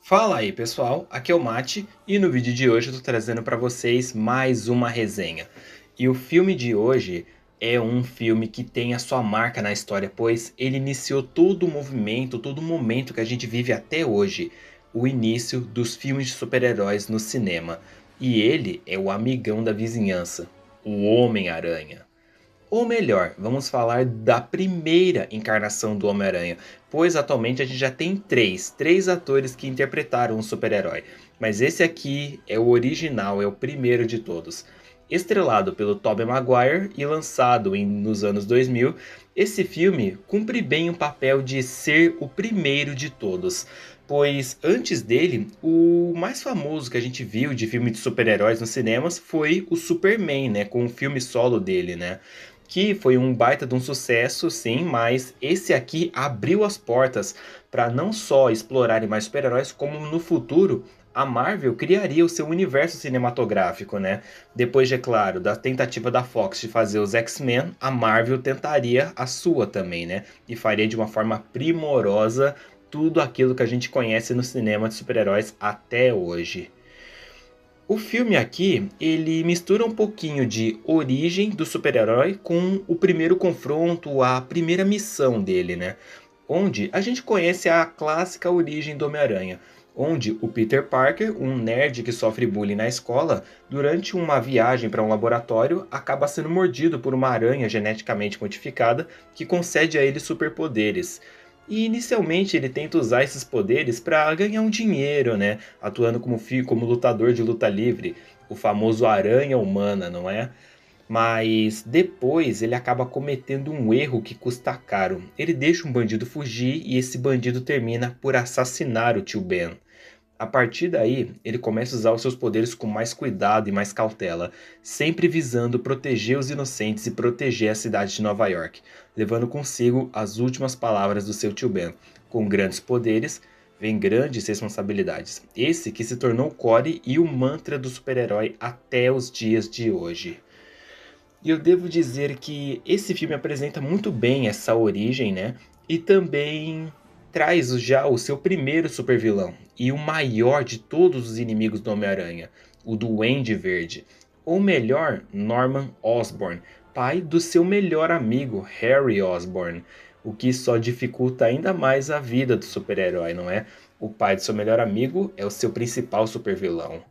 Fala aí pessoal, aqui é o Mate e no vídeo de hoje eu tô trazendo para vocês mais uma resenha. E o filme de hoje é um filme que tem a sua marca na história, pois ele iniciou todo o movimento, todo o momento que a gente vive até hoje, o início dos filmes de super-heróis no cinema. E ele é o amigão da vizinhança, o Homem-Aranha. Ou melhor, vamos falar da primeira encarnação do Homem-Aranha, pois atualmente a gente já tem três atores que interpretaram o super-herói. Mas esse aqui é o original, é o primeiro de todos. Estrelado pelo Tobey Maguire e lançado nos anos 2000, esse filme cumpre bem o papel de ser o primeiro de todos. Pois antes dele, o mais famoso que a gente viu de filme de super-heróis nos cinemas foi o Superman, né, com o filme solo dele, né? Que foi um baita de um sucesso, sim, mas esse aqui abriu as portas para não só explorarem mais super-heróis, como no futuro a Marvel criaria o seu universo cinematográfico, né? Depois, é claro, da tentativa da Fox de fazer os X-Men, a Marvel tentaria a sua também, né? E faria de uma forma primorosa tudo aquilo que a gente conhece no cinema de super-heróis até hoje. O filme aqui, ele mistura um pouquinho de origem do super-herói com o primeiro confronto, a primeira missão dele, né? Onde a gente conhece a clássica origem do Homem-Aranha, onde o Peter Parker, um nerd que sofre bullying na escola, durante uma viagem para um laboratório, acaba sendo mordido por uma aranha geneticamente modificada que concede a ele superpoderes. E inicialmente ele tenta usar esses poderes para ganhar um dinheiro, né? Atuando como lutador de luta livre, o famoso aranha humana, não é? Mas depois ele acaba cometendo um erro que custa caro. Ele deixa um bandido fugir e esse bandido termina por assassinar o tio Ben. A partir daí, ele começa a usar os seus poderes com mais cuidado e mais cautela, sempre visando proteger os inocentes e proteger a cidade de Nova York, levando consigo as últimas palavras do seu tio Ben. Com grandes poderes, vem grandes responsabilidades. Esse que se tornou o core e o mantra do super-herói até os dias de hoje. E eu devo dizer que esse filme apresenta muito bem essa origem, né? E também traz já o seu primeiro supervilão e o maior de todos os inimigos do Homem-Aranha, o Duende Verde, ou melhor, Norman Osborn, pai do seu melhor amigo Harry Osborn, o que só dificulta ainda mais a vida do super-herói, não é? O pai do seu melhor amigo é o seu principal supervilão.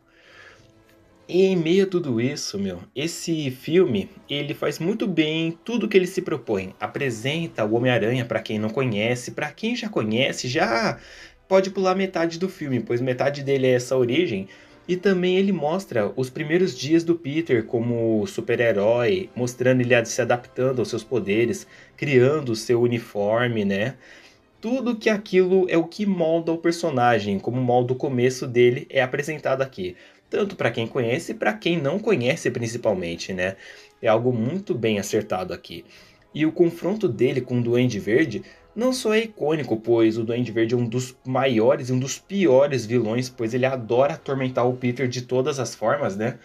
E em meio a tudo isso, esse filme, ele faz muito bem tudo que ele se propõe. Apresenta o Homem-Aranha para quem não conhece, para quem já conhece, já pode pular metade do filme, pois metade dele é essa origem. E também ele mostra os primeiros dias do Peter como super-herói, mostrando ele se adaptando aos seus poderes, criando o seu uniforme, né? Tudo que aquilo é o que molda o personagem, como molda o começo dele é apresentado aqui. Tanto para quem conhece e para quem não conhece principalmente, né? É algo muito bem acertado aqui. E o confronto dele com o Duende Verde não só é icônico, pois o Duende Verde é um dos maiores e um dos piores vilões, pois ele adora atormentar o Peter de todas as formas, né?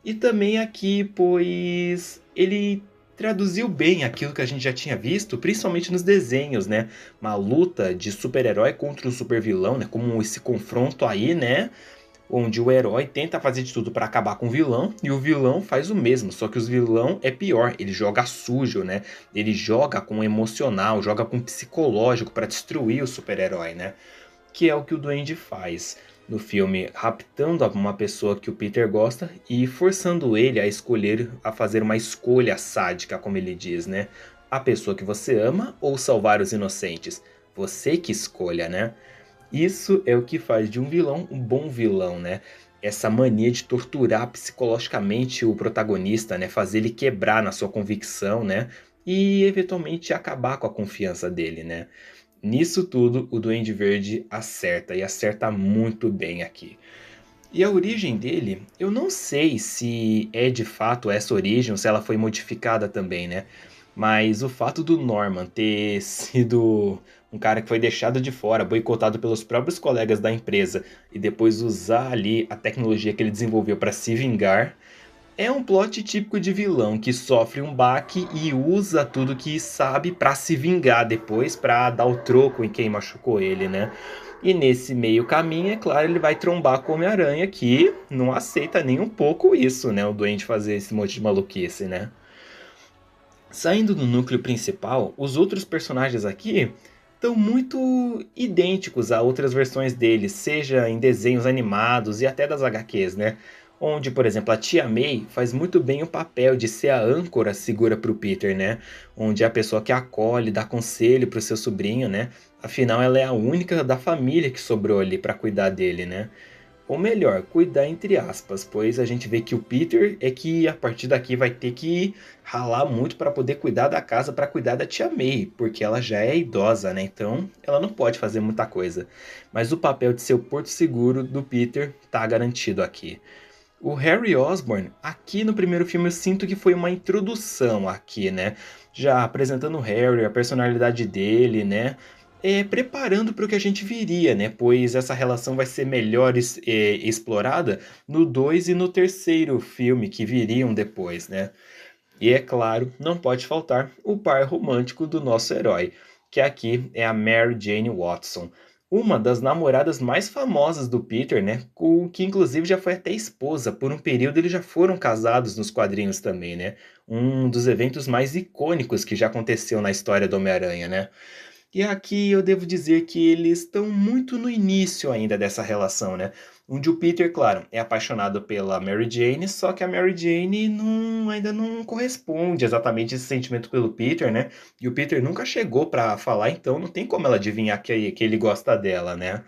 E também aqui, pois ele traduziu bem aquilo que a gente já tinha visto, principalmente nos desenhos, né? Uma luta de super-herói contra o super-vilão, né? Como esse confronto aí, né? Onde o herói tenta fazer de tudo para acabar com o vilão e o vilão faz o mesmo, só que o vilão é pior, ele joga sujo, né? Ele joga com o emocional, joga com o psicológico para destruir o super-herói, né? Que é o que o Duende faz no filme, raptando uma pessoa que o Peter gosta e forçando ele a escolher, a fazer uma escolha sádica, como ele diz, né? A pessoa que você ama ou salvar os inocentes? Você que escolha, né? Isso é o que faz de um vilão um bom vilão, né? Essa mania de torturar psicologicamente o protagonista, né? Fazer ele quebrar na sua convicção, né? E eventualmente acabar com a confiança dele, né? Nisso tudo, o Duende Verde acerta e acerta muito bem aqui. E a origem dele, eu não sei se é de fato essa origem ou se ela foi modificada também, né? Mas o fato do Norman ter sido um cara que foi deixado de fora, boicotado pelos próprios colegas da empresa e depois usar ali a tecnologia que ele desenvolveu para se vingar, é um plot típico de vilão que sofre um baque e usa tudo que sabe pra se vingar depois, pra dar o troco em quem machucou ele, né? E nesse meio caminho, é claro, ele vai trombar com o Homem-Aranha, que não aceita nem um pouco isso, né? O Duende fazer esse monte de maluquice, né? Saindo do núcleo principal, os outros personagens aqui estão muito idênticos a outras versões deles, seja em desenhos animados e até das HQs, né? Onde, por exemplo, a Tia May faz muito bem o papel de ser a âncora segura para o Peter, né? Onde é a pessoa que acolhe, dá conselho para o seu sobrinho, né? Afinal, ela é a única da família que sobrou ali para cuidar dele, né? Ou melhor, cuidar entre aspas, pois a gente vê que o Peter é que a partir daqui vai ter que ralar muito para poder cuidar da casa, para cuidar da tia May, porque ela já é idosa, né? Então ela não pode fazer muita coisa. Mas o papel de ser o porto seguro do Peter tá garantido aqui. O Harry Osborn, aqui no primeiro filme eu sinto que foi uma introdução aqui, né? Já apresentando o Harry, a personalidade dele, né? Preparando para o que a gente viria, né? Pois essa relação vai ser melhor explorada no 2 e no terceiro filme que viriam depois, né? E é claro, não pode faltar o par romântico do nosso herói, que aqui é a Mary Jane Watson, uma das namoradas mais famosas do Peter, né? Que inclusive já foi até esposa. Por um período eles já foram casados nos quadrinhos também, né? Um dos eventos mais icônicos que já aconteceu na história do Homem-Aranha, né? E aqui eu devo dizer que eles estão muito no início ainda dessa relação, né? Onde o Peter, claro, é apaixonado pela Mary Jane, só que a Mary Jane ainda não corresponde exatamente esse sentimento pelo Peter, né? E o Peter nunca chegou pra falar, então não tem como ela adivinhar que ele gosta dela, né?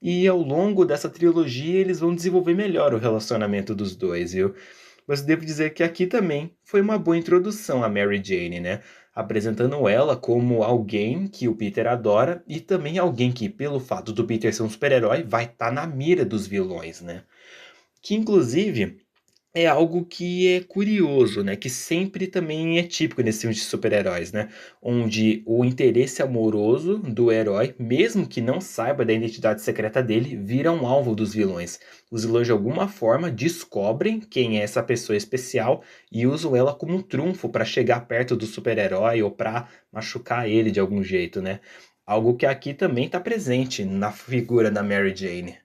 E ao longo dessa trilogia eles vão desenvolver melhor o relacionamento dos dois, viu? Mas devo dizer que aqui também foi uma boa introdução a Mary Jane, né? Apresentando ela como alguém que o Peter adora e também alguém que, pelo fato do Peter ser um super-herói, vai estar na mira dos vilões, né? Que inclusive é algo que é curioso, né? Que sempre também é típico nesse filme de super-heróis, né? Onde o interesse amoroso do herói, mesmo que não saiba da identidade secreta dele, vira um alvo dos vilões. Os vilões, de alguma forma, descobrem quem é essa pessoa especial e usam ela como um trunfo para chegar perto do super-herói ou para machucar ele de algum jeito, né? Algo que aqui também está presente na figura da Mary Jane.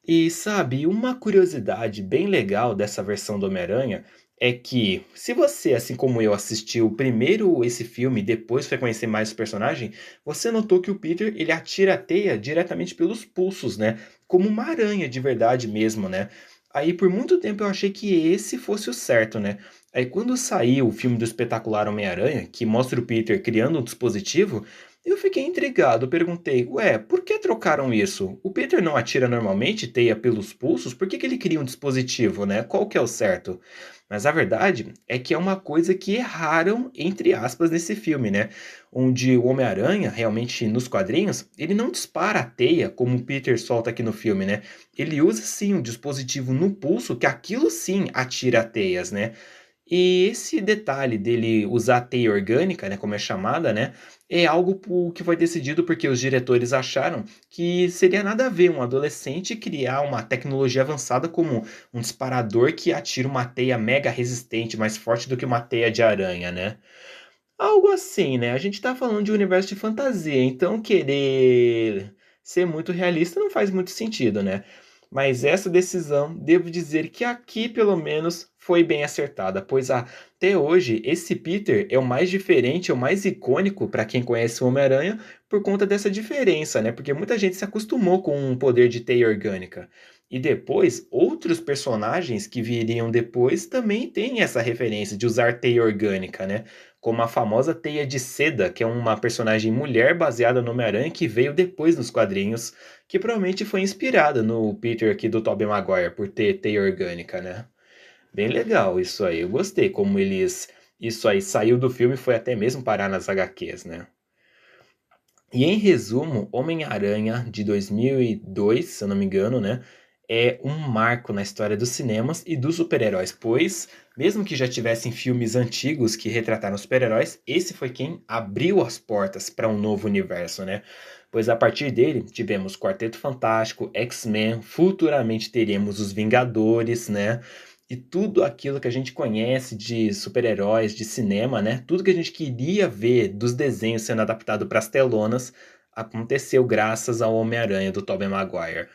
E sabe, uma curiosidade bem legal dessa versão do Homem-Aranha é que, se você, assim como eu, assistiu primeiro esse filme e depois foi conhecer mais o personagem, você notou que o Peter ele atira a teia diretamente pelos pulsos, né? Como uma aranha de verdade mesmo, né? Aí por muito tempo eu achei que esse fosse o certo, né? Aí quando saiu o filme do Espetacular Homem-Aranha, que mostra o Peter criando um dispositivo, eu fiquei intrigado, perguntei, ué, por que trocaram isso? O Peter não atira normalmente teia pelos pulsos? Por que ele cria um dispositivo, né? Qual que é o certo? Mas a verdade é que é uma coisa que erraram, entre aspas, nesse filme, né? Onde o Homem-Aranha, realmente nos quadrinhos, ele não dispara a teia como o Peter solta aqui no filme, né? Ele usa sim um dispositivo no pulso que aquilo sim atira teias, né? E esse detalhe dele usar a teia orgânica, né, como é chamada, né, é algo que foi decidido porque os diretores acharam que seria nada a ver um adolescente criar uma tecnologia avançada como um disparador que atira uma teia mega resistente, mais forte do que uma teia de aranha, né? Algo assim, né? A gente tá falando de um universo de fantasia, então querer ser muito realista não faz muito sentido, né? Mas essa decisão, devo dizer que aqui pelo menos foi bem acertada, pois até hoje esse Peter é o mais diferente, é o mais icônico para quem conhece o Homem-Aranha por conta dessa diferença, né? Porque muita gente se acostumou com o poder de teia orgânica. E depois, outros personagens que viriam depois também têm essa referência de usar teia orgânica, né? Como a famosa Teia de Seda, que é uma personagem mulher baseada no Homem-Aranha que veio depois nos quadrinhos, que provavelmente foi inspirada no Peter aqui do Tobey Maguire por ter teia orgânica, né? Bem legal isso aí, eu gostei como eles... Isso aí saiu do filme e foi até mesmo parar nas HQs, né? E em resumo, Homem-Aranha de 2002, se eu não me engano, né, é um marco na história dos cinemas e dos super-heróis, pois, mesmo que já tivessem filmes antigos que retrataram super-heróis, esse foi quem abriu as portas para um novo universo, né? Pois a partir dele tivemos Quarteto Fantástico, X-Men, futuramente teremos os Vingadores, né? E tudo aquilo que a gente conhece de super-heróis, de cinema, né? Tudo que a gente queria ver dos desenhos sendo adaptado para as telonas, aconteceu graças ao Homem-Aranha do Tobey Maguire.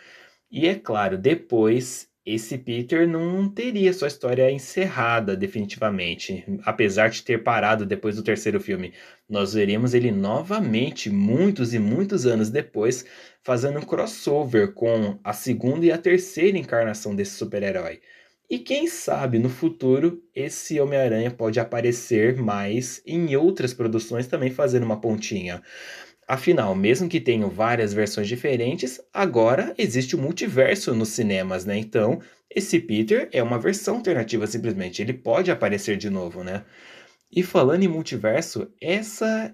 E é claro, depois esse Peter não teria sua história encerrada definitivamente, apesar de ter parado depois do terceiro filme. Nós veremos ele novamente, muitos e muitos anos depois, fazendo um crossover com a segunda e a terceira encarnação desse super-herói. E quem sabe no futuro esse Homem-Aranha pode aparecer mais em outras produções também fazendo uma pontinha. Afinal, mesmo que tenham várias versões diferentes, agora existe o multiverso nos cinemas, né? Então, esse Peter é uma versão alternativa simplesmente. Ele pode aparecer de novo, né? E falando em multiverso, essa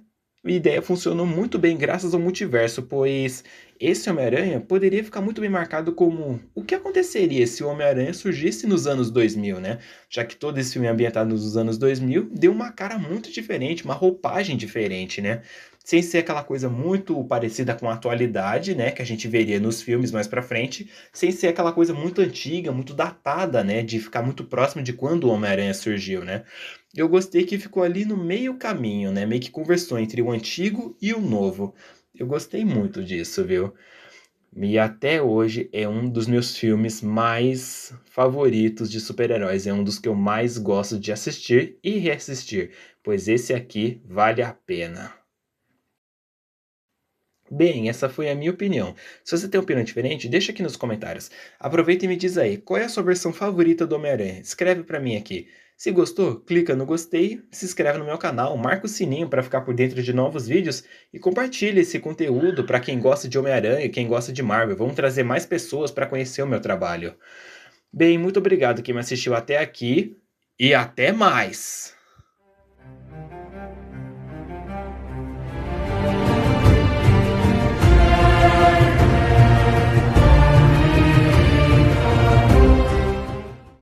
ideia funcionou muito bem graças ao multiverso, pois esse Homem-Aranha poderia ficar muito bem marcado como o que aconteceria se o Homem-Aranha surgisse nos anos 2000, né? Já que todo esse filme é ambientado nos anos 2000, deu uma cara muito diferente, uma roupagem diferente, né? Sem ser aquela coisa muito parecida com a atualidade, né, que a gente veria nos filmes mais pra frente, sem ser aquela coisa muito antiga, muito datada, né, de ficar muito próximo de quando o Homem-Aranha surgiu, né? Eu gostei que ficou ali no meio caminho, né? Meio que conversou entre o antigo e o novo. Eu gostei muito disso, viu? E até hoje é um dos meus filmes mais favoritos de super-heróis. É um dos que eu mais gosto de assistir e reassistir, pois esse aqui vale a pena. Bem, essa foi a minha opinião. Se você tem uma opinião diferente, deixa aqui nos comentários. Aproveita e me diz aí, qual é a sua versão favorita do Homem-Aranha? Escreve pra mim aqui. Se gostou, clica no gostei, se inscreve no meu canal, marca o sininho para ficar por dentro de novos vídeos e compartilha esse conteúdo para quem gosta de Homem-Aranha e quem gosta de Marvel. Vamos trazer mais pessoas para conhecer o meu trabalho. Bem, muito obrigado quem me assistiu até aqui e até mais!